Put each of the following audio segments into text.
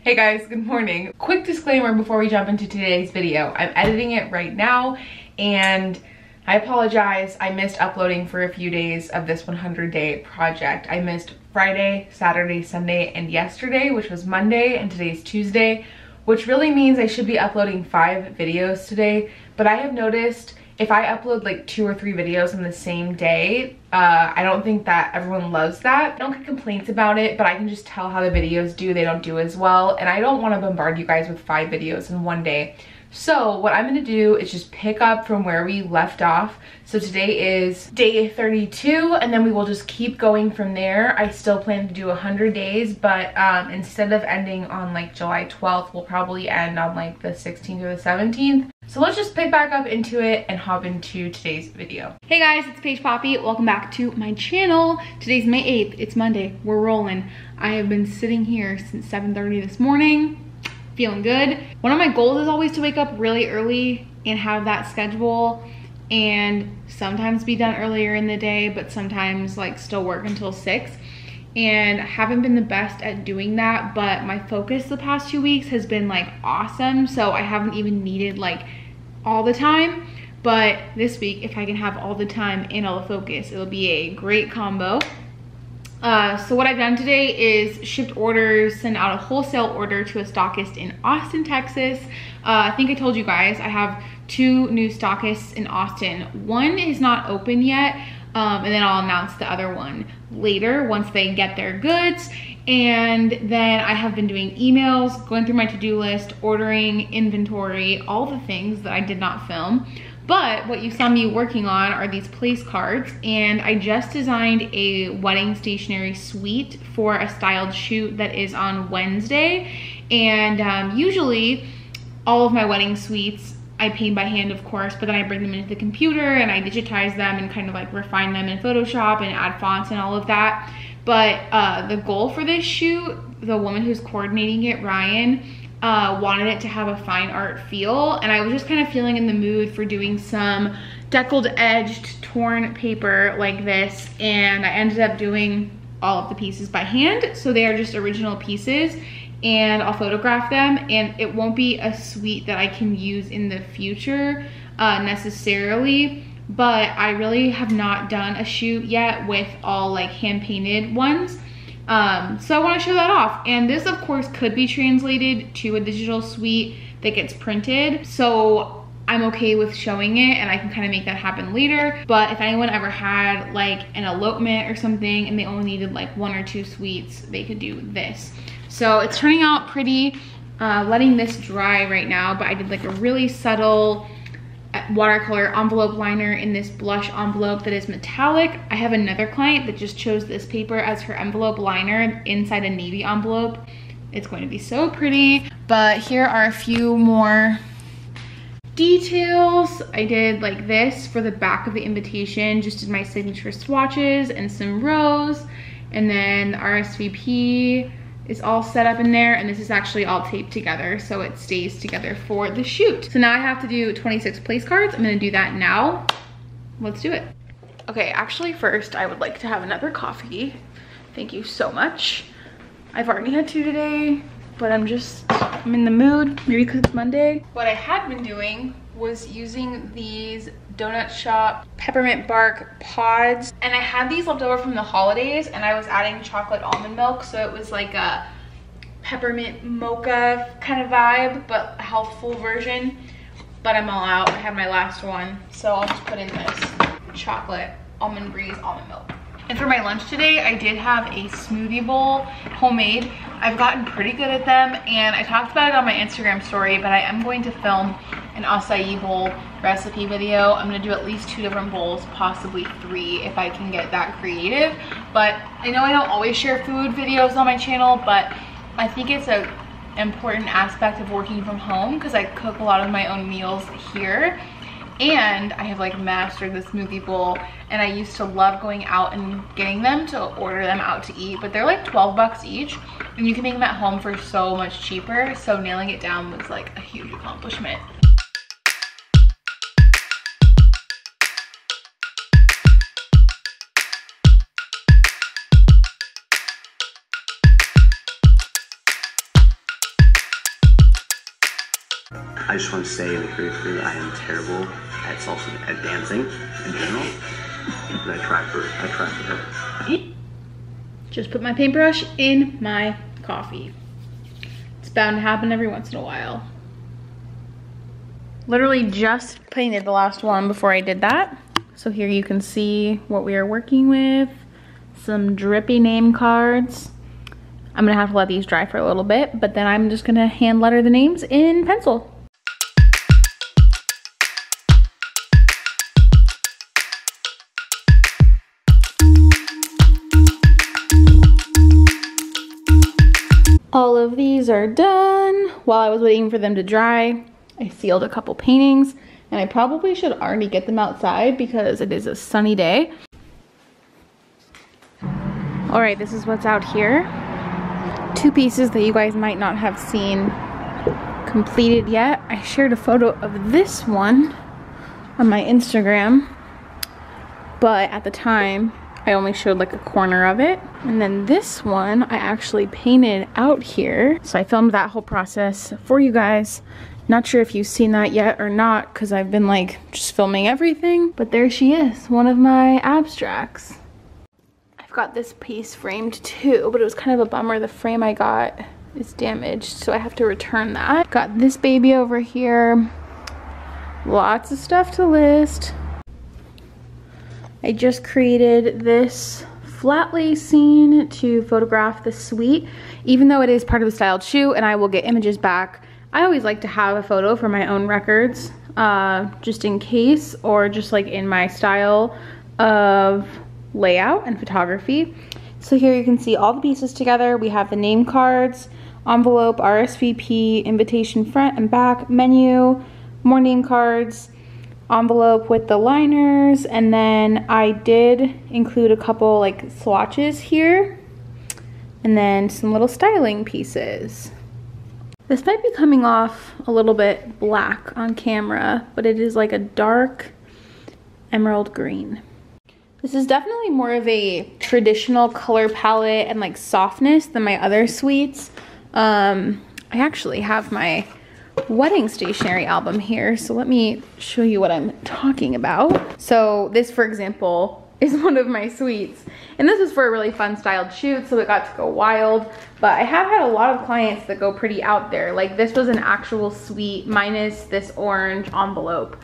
Hey guys, good morning. Quick disclaimer before we jump into today's video. I'm editing it right now and I apologize. I missed uploading for a few days of this 100-day project. I missed Friday, Saturday, Sunday, and yesterday, which was Monday, and today's Tuesday, which really means I should be uploading 5 videos today. But I have noticed if I upload like 2 or 3 videos on the same day, I don't think that everyone loves that. I don't get complaints about it, but I can just tell how the videos do. They don't do as well, and I don't want to bombard you guys with 5 videos in one day. So what I'm gonna do is just pick up from where we left off. So today is day 32, and then we will just keep going from there. I still plan to do 100 days, but instead of ending on like July 12th, we'll probably end on like the 16th or the 17th. So let's just pick back up into it and hop into today's video. Hey guys, it's Paige Poppe. Welcome back to my channel. Today's May 8th. It's Monday. We're rolling. I have been sitting here since 7:30 this morning. Feeling good. One of my goals is always to wake up really early and have that schedule, and sometimes be done earlier in the day, but sometimes like still work until 6. And I haven't been the best at doing that, but my focus the past 2 weeks has been like awesome, so I haven't even needed like all the time. But this week, if I can have all the time and all the focus, it'll be a great combo. So what I've done today is shipped orders, send out a wholesale order to a stockist in Austin, Texas. I think I told you guys I have 2 new stockists in Austin. One is not open yet, and then I'll announce the other one later once they get their goods. And then I have been doing emails, going through my to-do list, ordering, inventory, all the things that I did not film. But what you saw me working on are these place cards, and I just designed a wedding stationery suite for a styled shoot that is on Wednesday. And usually all of my wedding suites I paint by hand, of course, but then I bring them into the computer and I digitize them and kind of like refine them in Photoshop and add fonts and all of that. But the goal for this shoot, the woman who's coordinating it, Ryan, wanted it to have a fine art feel, and I was just kind of feeling in the mood for doing some deckled edged torn paper like this, and I ended up doing all of the pieces by hand. So they are just original pieces, and I'll photograph them, and it won't be a suite that I can use in the future necessarily, but I really have not done a shoot yet with all like hand painted ones. So I want to show that off, and this of course could be translated to a digital suite that gets printed, so I'm okay with showing it and I can kind of make that happen later. But if anyone ever had like an elopement or something and they only needed like 1 or 2 suites, they could do this. So it's turning out pretty. Letting this dry right now, but I did like a really subtle watercolor envelope liner in this blush envelope that is metallic. I have another client that just chose this paper as her envelope liner inside a navy envelope. It's going to be so pretty. But here are a few more details. I did like this for the back of the invitation, just did my signature swatches and some rows, and then the RSVP is all set up in there, and this is actually all taped together so it stays together for the shoot. So now I have to do 26 place cards. I'm gonna do that now. Let's do it. Okay, actually first I would like to have another coffee. Thank you so much. I've already had 2 today, but I'm in the mood, maybe because it's Monday. What I had been doing was using these Donut Shop peppermint bark pods, and I had these left over from the holidays, and I was adding chocolate almond milk, so it was like a peppermint mocha kind of vibe, but a healthful version. But I'm all out. I have my last one, so I'll just put in this chocolate almond breeze almond milk. And for my lunch today, I did have a smoothie bowl, homemade. I've gotten pretty good at them, and I talked about it on my Instagram story, but I am going to film an acai bowl recipe video. I'm gonna do at least 2 different bowls, possibly 3 if I can get that creative. But I know I don't always share food videos on my channel, but I think it's an important aspect of working from home because I cook a lot of my own meals here. And I have like mastered the smoothie bowl, and I used to love going out and getting them to order them out to eat, but they're like 12 bucks each, and you can make them at home for so much cheaper. So nailing it down was like a huge accomplishment. I just want to say in the creative field, I am terrible at salsa, at dancing in general. But I try for her. Just put my paintbrush in my coffee. It's bound to happen every once in a while. Literally just painted the last one before I did that. So here you can see what we are working with. Some drippy name cards. I'm gonna have to let these dry for a little bit, but then I'm just gonna hand letter the names in pencil. All of these are done. While I was waiting for them to dry, I sealed a couple paintings, and I probably should already get them outside because it is a sunny day. All right, this is what's out here. Two pieces that you guys might not have seen completed yet. I shared a photo of this one on my Instagram, but at the time, I only showed like a corner of it. And then this one, I actually painted out here. So I filmed that whole process for you guys. Not sure if you've seen that yet or not, because I've been like just filming everything. But there she is, one of my abstracts. I've got this piece framed too, but it was kind of a bummer. The frame I got is damaged, so I have to return that. Got this baby over here. Lots of stuff to list. I just created this flat lay scene to photograph the suite. Even though it is part of the styled shoot and I will get images back, I always like to have a photo for my own records, just in case, or just like in my style of layout and photography. So here you can see all the pieces together. We have the name cards, envelope, RSVP, invitation front and back, menu, more name cards, envelope with the liners, and then I did include a couple like swatches here, and then some little styling pieces. This might be coming off a little bit black on camera, but it is like a dark emerald green. This is definitely more of a traditional color palette and like softness than my other suites. I actually have my wedding stationery album here, so let me show you what I'm talking about. So this, for example, is one of my suites, and this was for a really fun styled shoot, so it got to go wild. But I have had a lot of clients that go pretty out there. Like this was an actual suite minus this orange envelope,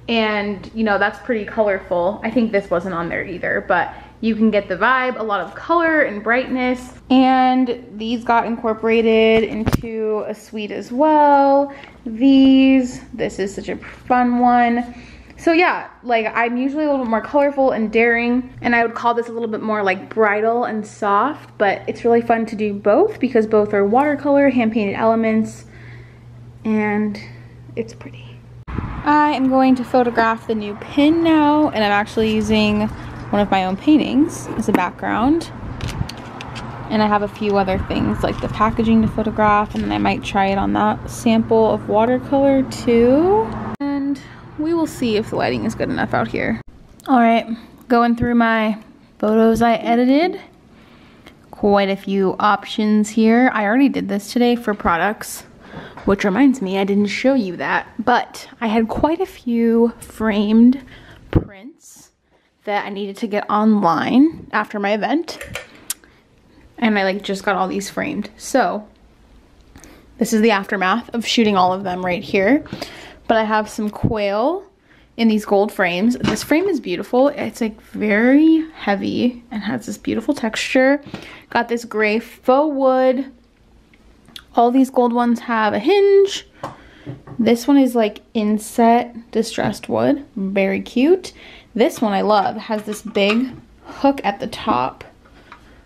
and you know, that's pretty colorful. I think this wasn't on there either, but you can get the vibe, a lot of color and brightness. And these got incorporated into a suite as well. This is such a fun one. So yeah, like I'm usually a little bit more colorful and daring, and I would call this a little bit more like bridal and soft, but it's really fun to do both because both are watercolor, hand-painted elements, and it's pretty. I am going to photograph the new pin now, and I'm actually using one of my own paintings as a background. And I have a few other things like the packaging to photograph, and then I might try it on that sample of watercolor too. And we will see if the lighting is good enough out here. All right, going through my photos I edited. Quite a few options here. I already did this today for products, which reminds me I didn't show you that, but I had quite a few framed prints that I needed to get online after my event. And I like just got all these framed. So this is the aftermath of shooting all of them right here. But I have some quail in these gold frames. This frame is beautiful. It's like very heavy and has this beautiful texture. Got this gray faux wood. All these gold ones have a hinge. This one is like inset distressed wood. Very cute. This one I love. It has this big hook at the top,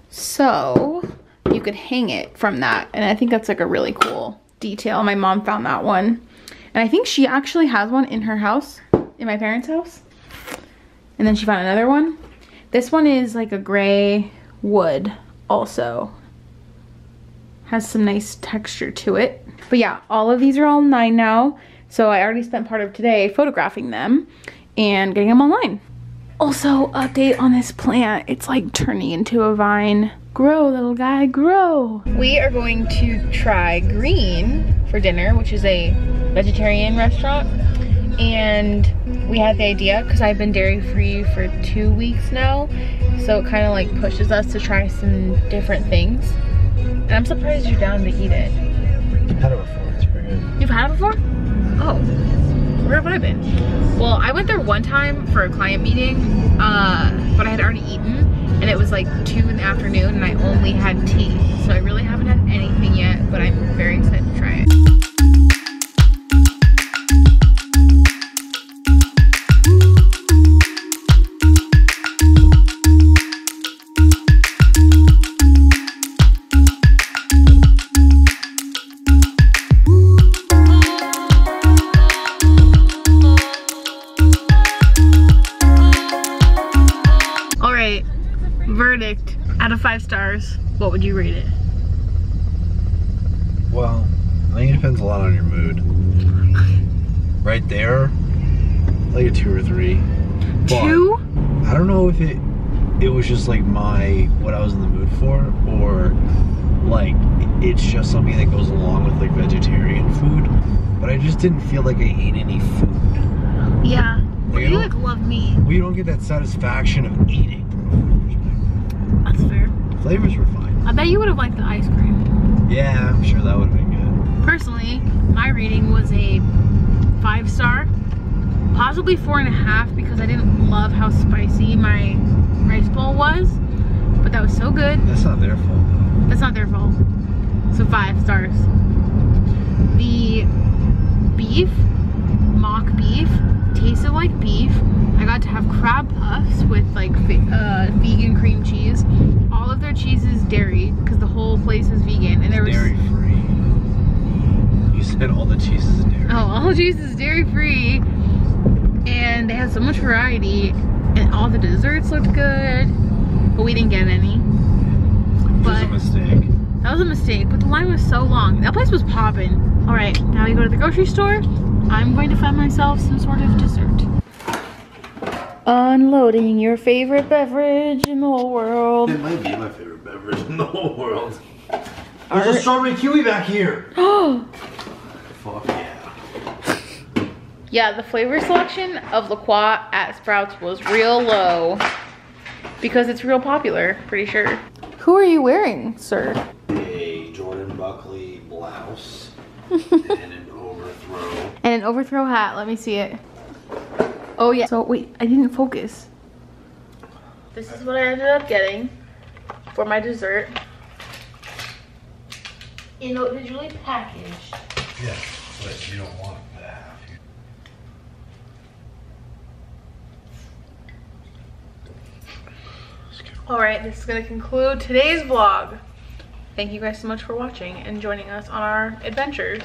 so you could hang it from that, and I think that's like a really cool detail. My mom found that one, and I think she actually has one in her house, in my parents' house, and then she found another one. This one is like a gray wood also. Has some nice texture to it. But yeah, all of these are all 9 now, so I already spent part of today photographing them and getting them online. Also, update on this plant. It's like turning into a vine. Grow, little guy, grow. We are going to try green for dinner, which is a vegetarian restaurant. And we had the idea, because I've been dairy free for 2 weeks now, so it kind of like pushes us to try some different things. And I'm surprised you're down to eat it. I've had it before, it's pretty good. You've had it before? Oh, where have I been? Well, I went there one time for a client meeting, but I had already eaten, and it was like 2 in the afternoon, and I only had tea. So I really haven't had anything yet, but I'm very excited to try it. Verdict out of 5 stars, what would you rate it? Well, I think it depends a lot on your mood. Right there, like a 2 or 3. But 2? I don't know if it was just like what I was in the mood for, or like it's just something that goes along with like vegetarian food. But I just didn't feel like I ate any food. Yeah. Like, you like love meat. Well, you don't get that satisfaction of eating. That's fair. Flavors were fine. I bet you would have liked the ice cream. Yeah, I'm sure that would have been good. Personally, my rating was a 5-star, possibly 4.5, because I didn't love how spicy my rice bowl was, but that was so good. That's not their fault though. That's not their fault. So 5 stars. The beef, mock beef, tasted like beef. I got to have crab puffs with like vegan cream cheese. All of their cheese is dairy because the whole place is vegan, and there was dairy free. You said all the cheese is dairy. Oh, all the cheese is dairy free, and they had so much variety, and all the desserts looked good, but we didn't get any. That was a mistake. That was a mistake, but the line was so long. That place was popping. All right, now we go to the grocery store. I'm going to find myself some sort of dessert. Unloading your favorite beverage in the whole world. It might be my favorite beverage in the whole world. There's a strawberry kiwi back here. Oh. Fuck yeah. Yeah, the flavor selection of La Croix at Sprouts was real low because it's real popular, pretty sure. Who are you wearing, sir? A Jordan Buckley blouse and an overthrow. And an overthrow hat. Let me see it. Oh yeah. So wait, I didn't focus. This is what I ended up getting for my dessert. Individually packaged. Yeah, but you don't want that. Alright, this is going to conclude today's vlog. Thank you guys so much for watching and joining us on our adventures.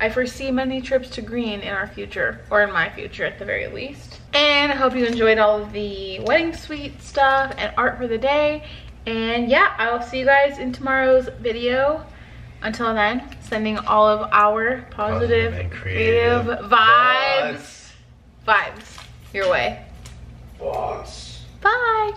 I foresee many trips to Green in our future, or in my future at the very least. And I hope you enjoyed all of the wedding suite stuff and art for the day. And yeah, I will see you guys in tomorrow's video. Until then, sending all of our positive and creative vibes your way. Boss. Bye.